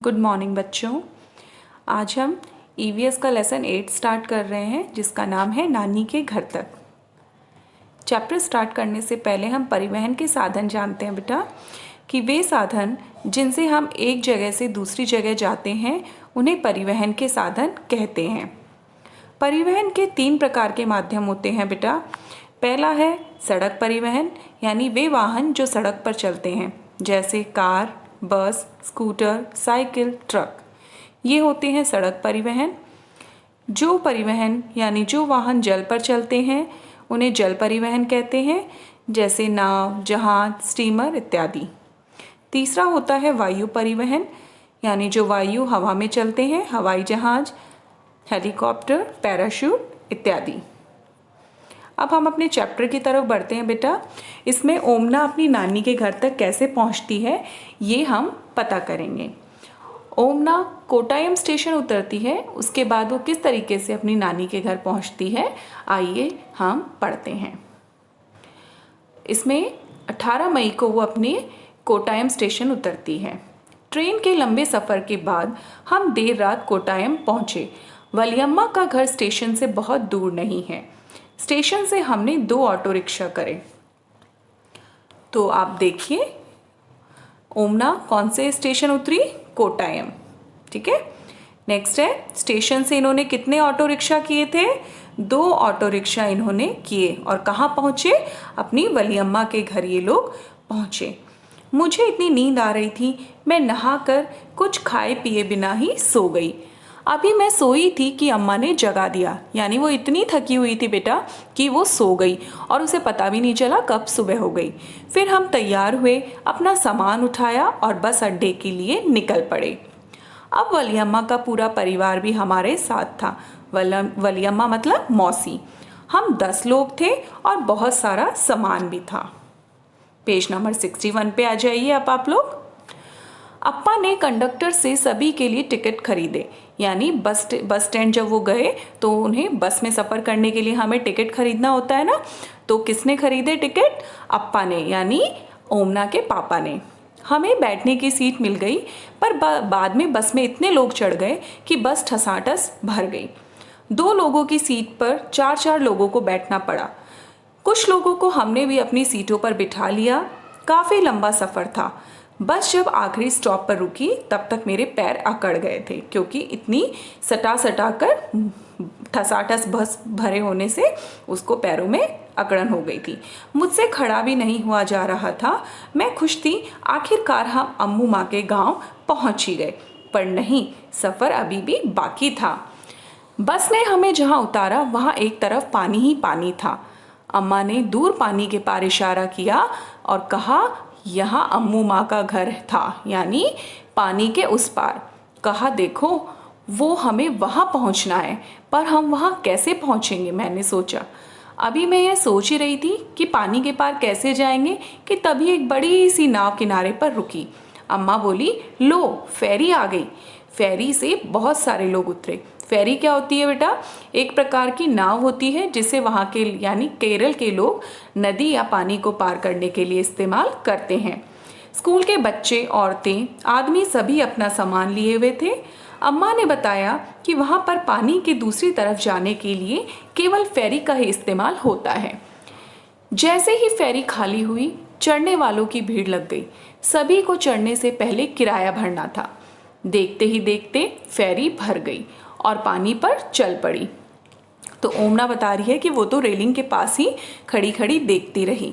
Good morning बच्चों। आज हम ईवीएस का लेसन 8 स्टार्ट कर रहे हैं जिसका नाम है नानी के घर तक। चैप्टर स्टार्ट करने से पहले हम परिवहन के साधन जानते हैं बेटा कि वे साधन जिनसे हम एक जगह से दूसरी जगह जाते हैं उन्हें परिवहन के साधन कहते हैं। परिवहन के 3 प्रकार के माध्यम होते हैं बेटा। पहला है सड़क परिवहन, यानी वे वाहन जो सड़क पर चलते हैं जैसे कार, बस, स्कूटर, साइकिल, ट्रक। ये होते हैं सड़क परिवहन। जो परिवहन यानी जो वाहन जल पर चलते हैं उन्हें जल परिवहन कहते हैं, जैसे नाव, जहाज, स्टीमर इत्यादि। तीसरा होता है वायु परिवहन, यानी जो वायु हवा में चलते हैं, हवाई जहाज, हेलीकॉप्टर, पैराशूट इत्यादि। अब हम अपने चैप्टर की तरफ बढ़ते हैं बेटा। इसमें ओमना अपनी नानी के घर तक कैसे पहुंचती है ये हम पता करेंगे। ओमना कोटायम स्टेशन उतरती है, उसके बाद वो किस तरीके से अपनी नानी के घर पहुंचती है आइए हम पढ़ते हैं। इसमें 18 मई को वो अपने कोटायम स्टेशन उतरती है। ट्रेन के लंबे सफ़र के बाद हम देर रात कोटायम पहुँचे। वलियम्मा का घर स्टेशन से बहुत दूर नहीं है। स्टेशन से हमने 2 ऑटो रिक्शा करे। तो आप देखिए ओमना कौन से स्टेशन उतरी? कोटायम। ठीक है। नेक्स्ट है स्टेशन से इन्होंने कितने ऑटो रिक्शा किए थे? 2 ऑटो रिक्शा इन्होंने किए और कहाँ पहुँचे? अपनी वलियम्मा के घर ये लोग पहुँचे। मुझे इतनी नींद आ रही थी, मैं नहाकर कुछ खाए पिए बिना ही सो गई। अभी मैं सोई थी कि अम्मा ने जगा दिया, यानी वो इतनी थकी हुई थी बेटा कि वो सो गई और उसे पता भी नहीं चला कब सुबह हो गई। फिर हम तैयार हुए, अपना सामान उठाया और बस अड्डे के लिए निकल पड़े। अब वलियम्मा का पूरा परिवार भी हमारे साथ था। वलियम्मा मतलब मौसी। हम 10 लोग थे और बहुत सारा सामान भी था। पेज नंबर 61 पे आ जाइए। अब आप लोग अप्पा ने कंडक्टर से सभी के लिए टिकट खरीदे, यानी बस स्टैंड जब वो गए तो उन्हें बस में सफ़र करने के लिए हमें टिकट खरीदना होता है ना। तो किसने खरीदे टिकट? अप्पा ने, यानी ओमना के पापा ने। हमें बैठने की सीट मिल गई, पर बाद में बस में इतने लोग चढ़ गए कि बस ठसाठस भर गई। 2 लोगों की सीट पर 4-4 लोगों को बैठना पड़ा। कुछ लोगों को हमने भी अपनी सीटों पर बिठा लिया। काफ़ी लंबा सफ़र था। बस जब आखिरी स्टॉप पर रुकी तब तक मेरे पैर अकड़ गए थे, क्योंकि इतनी सटा कर ठसाठस बस भरे होने से उसको पैरों में अकड़न हो गई थी। मुझसे खड़ा भी नहीं हुआ जा रहा था। मैं खुश थी, आखिरकार हम अम्मू माँ के गांव पहुँच ही गए। पर नहीं, सफ़र अभी भी बाकी था। बस ने हमें जहाँ उतारा वहाँ एक तरफ पानी ही पानी था। अम्मा ने दूर पानी के पार इशारा किया और कहा यहाँ अम्मू माँ का घर था, यानी पानी के उस पार। कहा देखो वो हमें वहाँ पहुँचना है, पर हम वहाँ कैसे पहुँचेंगे? मैंने सोचा। अभी मैं यह सोच ही रही थी कि पानी के पार कैसे जाएंगे कि तभी एक बड़ी सी नाव किनारे पर रुकी। अम्मा बोली, लो फेरी आ गई। फेरी से बहुत सारे लोग उतरे। फेरी क्या होती है बेटा? एक प्रकार की नाव होती है जिसे वहाँ के यानी केरल के लोग नदी या पानी को पार करने के लिए इस्तेमाल करते हैं। स्कूल के बच्चे, औरतें, आदमी सभी अपना सामान लिए हुए थे। अम्मा ने बताया कि वहाँ पर पानी की दूसरी तरफ जाने के लिए केवल फेरी का ही इस्तेमाल होता है। जैसे ही फेरी खाली हुई, चढ़ने वालों की भीड़ लग गई। सभी को चढ़ने से पहले किराया भरना था। देखते ही देखते फेरी भर गई और पानी पर चल पड़ी। तो ओमना बता रही है कि वो तो रेलिंग के पास ही खड़ी खड़ी देखती रही।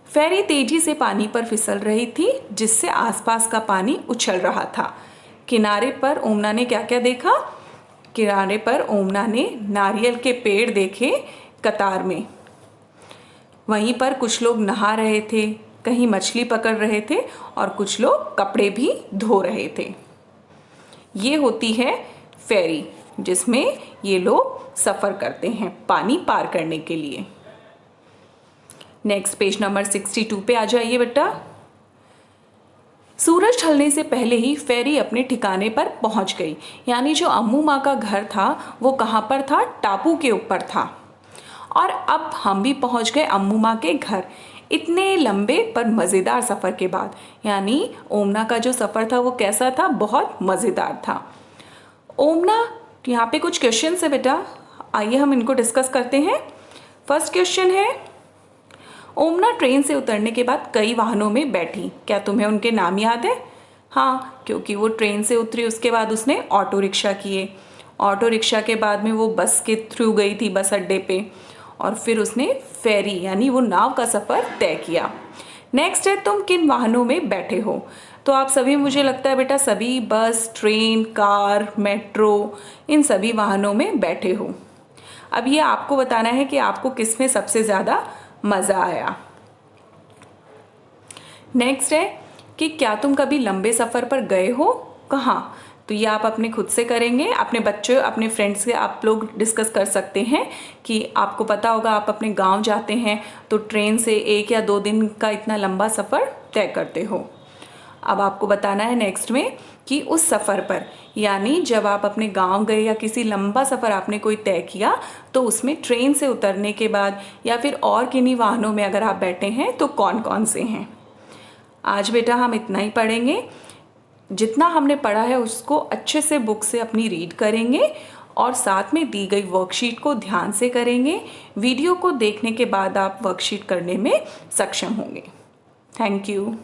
फेरी तेजी से पानी पर फिसल रही थी, जिससे आसपास का पानी उछल रहा था। किनारे पर ओमना ने क्या क्या देखा? किनारे पर ओमना ने नारियल के पेड़ देखे कतार में। वहीं पर कुछ लोग नहा रहे थे, कहीं मछली पकड़ रहे थे और कुछ लोग कपड़े भी धो रहे थे। ये होती है फेरी, जिसमें ये लोग सफ़र करते हैं पानी पार करने के लिए। नेक्स्ट पेज नंबर 62 पे आ जाइए बेटा। सूरज ढलने से पहले ही फेरी अपने ठिकाने पर पहुंच गई, यानी जो अम्मू माँ का घर था वो कहाँ पर था? टापू के ऊपर था। और अब हम भी पहुंच गए अम्मू माँ के घर। इतने लंबे पर मज़ेदार सफ़र के बाद। यानी ओमना का जो सफ़र था वो कैसा था? बहुत मज़ेदार था। ओमना, यहाँ पे कुछ क्वेश्चन है बेटा, आइए हम इनको डिस्कस करते हैं। फर्स्ट क्वेश्चन है, ओमना ट्रेन से उतरने के बाद कई वाहनों में बैठी, क्या तुम्हें उनके नाम याद है? हाँ, क्योंकि वो ट्रेन से उतरी उसके बाद उसने ऑटो रिक्शा किए, ऑटो रिक्शा के बाद में वो बस के थ्रू गई थी बस अड्डे पे, और फिर उसने फेरी यानी वो नाव का सफ़र तय किया। नेक्स्ट है, तुम किन वाहनों में बैठे हो? तो आप सभी, मुझे लगता है बेटा सभी बस, ट्रेन, कार, मेट्रो, इन सभी वाहनों में बैठे हो। अब ये आपको बताना है कि आपको किस में सबसे ज़्यादा मज़ा आया। नेक्स्ट है कि क्या तुम कभी लंबे सफ़र पर गए हो? कहाँ? तो ये आप अपने खुद से करेंगे, अपने बच्चों, अपने फ्रेंड्स से आप लोग डिस्कस कर सकते हैं कि आपको पता होगा आप अपने गांव जाते हैं तो ट्रेन से 1 या 2 दिन का इतना लंबा सफ़र तय करते हो। अब आपको बताना है नेक्स्ट में कि उस सफ़र पर, यानी जब आप अपने गांव गए या किसी लंबा सफ़र आपने कोई तय किया तो उसमें ट्रेन से उतरने के बाद या फिर और किन्हीं वाहनों में अगर आप बैठे हैं तो कौन कौन से हैं। आज बेटा हम इतना ही पढ़ेंगे। जितना हमने पढ़ा है उसको अच्छे से बुक से अपनी रीड करेंगे और साथ में दी गई वर्कशीट को ध्यान से करेंगे। वीडियो को देखने के बाद आप वर्कशीट करने में सक्षम होंगे। Thank you.